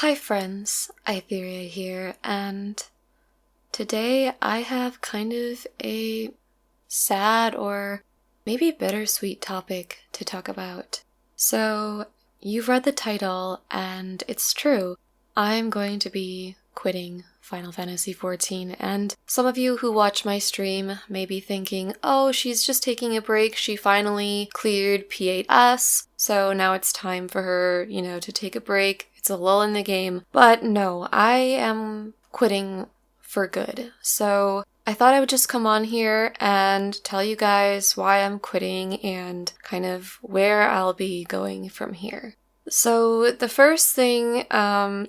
Hi friends, Itheria here, and today I have kind of a sad or maybe bittersweet topic to talk about. So, you've read the title, and it's true. I'm going to be quitting Final Fantasy XIV, and some of you who watch my stream may be thinking, oh, she's just taking a break, she finally cleared P8S, so now it's time for her, to take a break. It's a lull in the game. But no, I am quitting for good. So I thought I would just come on here and tell you guys why I'm quitting and kind of where I'll be going from here. So the first thing,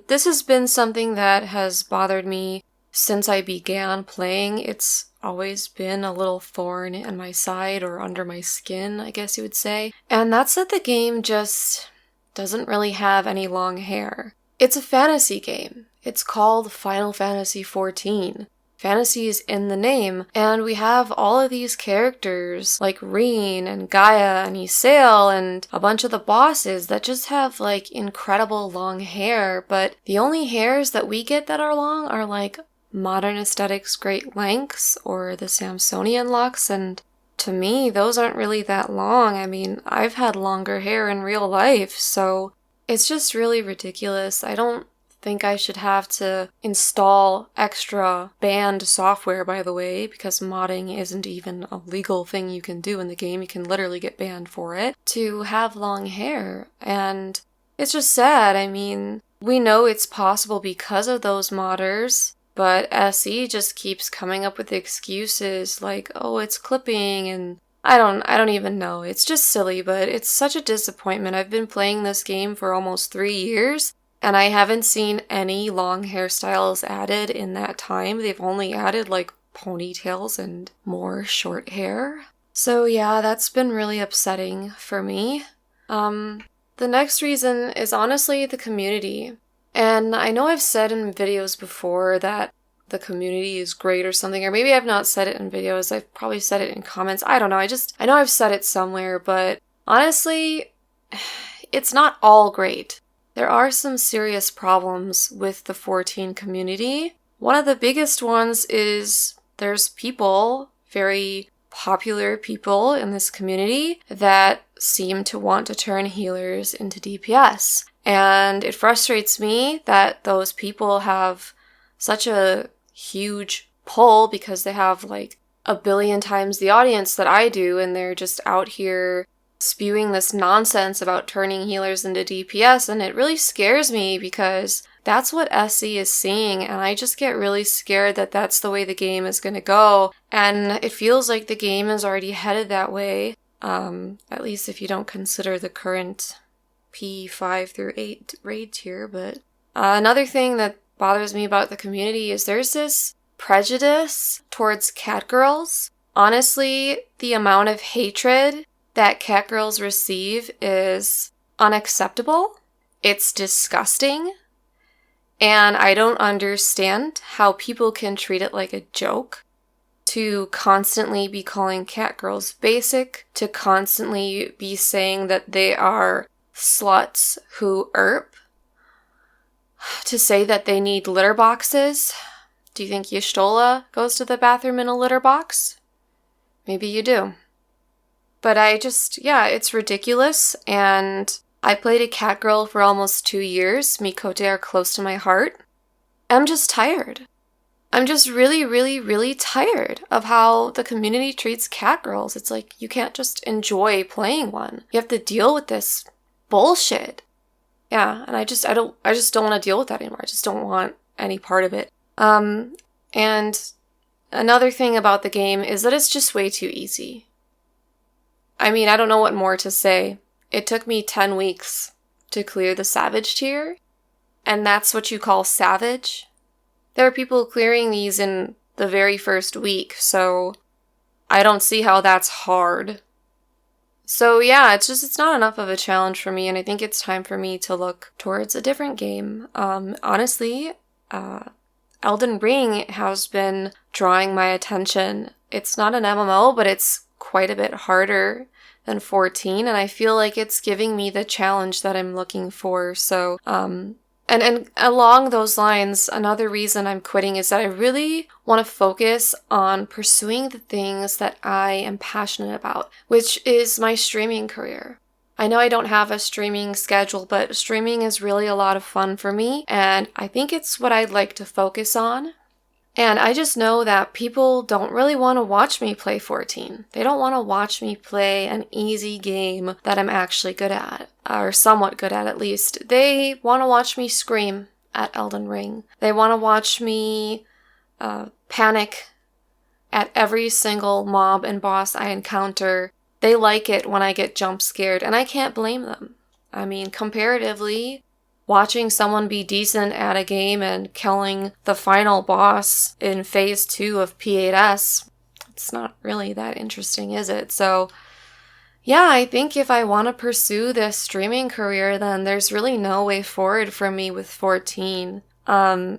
this has been something that has bothered me since I began playing. It's always been a little thorn in my side or under my skin, I guess you would say. And that's that the game just doesn't really have any long hair. It's a fantasy game. It's called Final Fantasy XIV. Fantasy is in the name, and we have all of these characters like Reen and Gaia and Ysayle and a bunch of the bosses that just have incredible long hair, but the only hairs that we get that are long are modern aesthetics great lengths or the Samsonian locks, and to me, those aren't really that long. I mean, I've had longer hair in real life, so it's just really ridiculous. I don't think I should have to install extra banned software, by the way, because modding isn't even a legal thing you can do in the game. You can literally get banned for it, to have long hair. And it's just sad. I mean, we know it's possible because of those modders, but SE just keeps coming up with excuses like, oh, it's clipping, and I don't even know. It's just silly, but it's such a disappointment. I've been playing this game for almost 3 years, and I haven't seen any long hairstyles added in that time. They've only added ponytails and more short hair. So yeah, that's been really upsetting for me. The next reason is honestly the community. And I know I've said in videos before that the community is great or something, or maybe I've not said it in videos. I've probably said it in comments. I don't know. I know I've said it somewhere, but honestly, it's not all great. There are some serious problems with the 14 community. One of the biggest ones is there's people, very popular people in this community, that seem to want to turn healers into DPS. And it frustrates me that those people have such a huge pull because they have a billion times the audience that I do, and they're just out here spewing this nonsense about turning healers into DPS, and it really scares me because that's what SE is seeing, and I just get really scared that that's the way the game is going to go, and it feels like the game is already headed that way, at least if you don't consider the current P5 through 8 raid tier. But another thing that bothers me about the community is there's this prejudice towards catgirls. Honestly, the amount of hatred that catgirls receive is unacceptable. It's disgusting. And I don't understand how people can treat it like a joke. To constantly be calling catgirls basic, to constantly be saying that they are sluts who erp, to say that they need litter boxes. Do you think Y'shtola goes to the bathroom in a litter box? Maybe you do. But it's ridiculous, and I played a catgirl for almost 2 years. Mikote are close to my heart. I'm just tired. I'm just really, really, really tired of how the community treats catgirls. It's you can't just enjoy playing one. You have to deal with this bullshit. Yeah, and I just don't want to deal with that anymore. I just don't want any part of it. And another thing about the game is that it's just way too easy. I mean, I don't know what more to say. It took me 10 weeks to clear the Savage tier, and that's what you call savage? There are people clearing these in the very first week, so I don't see how that's hard. So yeah, it's not enough of a challenge for me, and I think it's time for me to look towards a different game. Honestly, Elden Ring has been drawing my attention. It's not an MMO, but it's quite a bit harder than 14, and I feel like it's giving me the challenge that I'm looking for. So And along those lines, another reason I'm quitting is that I really want to focus on pursuing the things that I am passionate about, which is my streaming career. I know I don't have a streaming schedule, but streaming is really a lot of fun for me, and I think it's what I'd like to focus on. And I just know that people don't really want to watch me play 14. They don't want to watch me play an easy game that I'm actually good at, or somewhat good at least. They want to watch me scream at Elden Ring. They want to watch me panic at every single mob and boss I encounter. They like it when I get jump scared, and I can't blame them. I mean, comparatively, watching someone be decent at a game and killing the final boss in Phase 2 of P8S, it's not really that interesting, is it? So, yeah, I think if I want to pursue this streaming career, then there's really no way forward for me with 14. And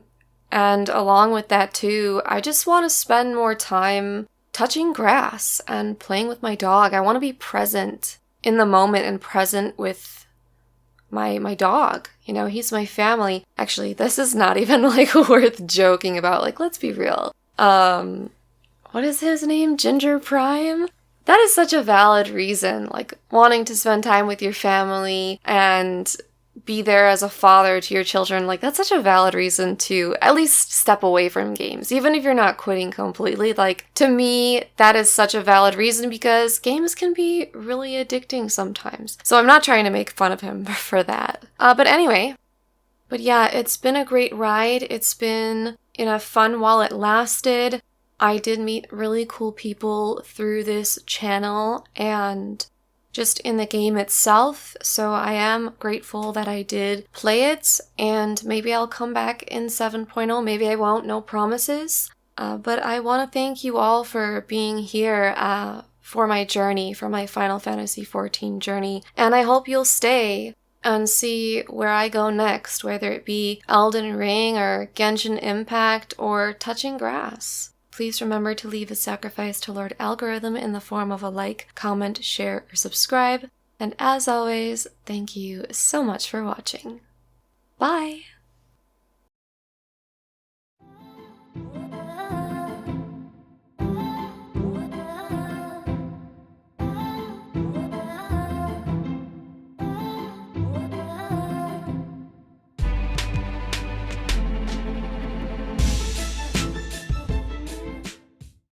along with that too, I just want to spend more time touching grass and playing with my dog. I want to be present in the moment and present with my dog. You know, he's my family. Actually, this is not even like worth joking about. Like, let's be real. What is his name? Ginger Prime? That is such a valid reason. Like, wanting to spend time with your family and be there as a father to your children. Like, that's such a valid reason to at least step away from games. Even if you're not quitting completely. Like, to me, that is such a valid reason because games can be really addicting sometimes. So I'm not trying to make fun of him for that. But anyway. But yeah, it's been a great ride. It's been fun while it lasted. I did meet really cool people through this channel and just in the game itself, so I am grateful that I did play it, and maybe I'll come back in 7.0, maybe I won't, no promises, but I want to thank you all for being here for my journey, for my Final Fantasy XIV journey, and I hope you'll stay and see where I go next, whether it be Elden Ring or Genshin Impact or touching grass. Please remember to leave a sacrifice to Lord Algorithm in the form of a like, comment, share, or subscribe. And as always, thank you so much for watching. Bye!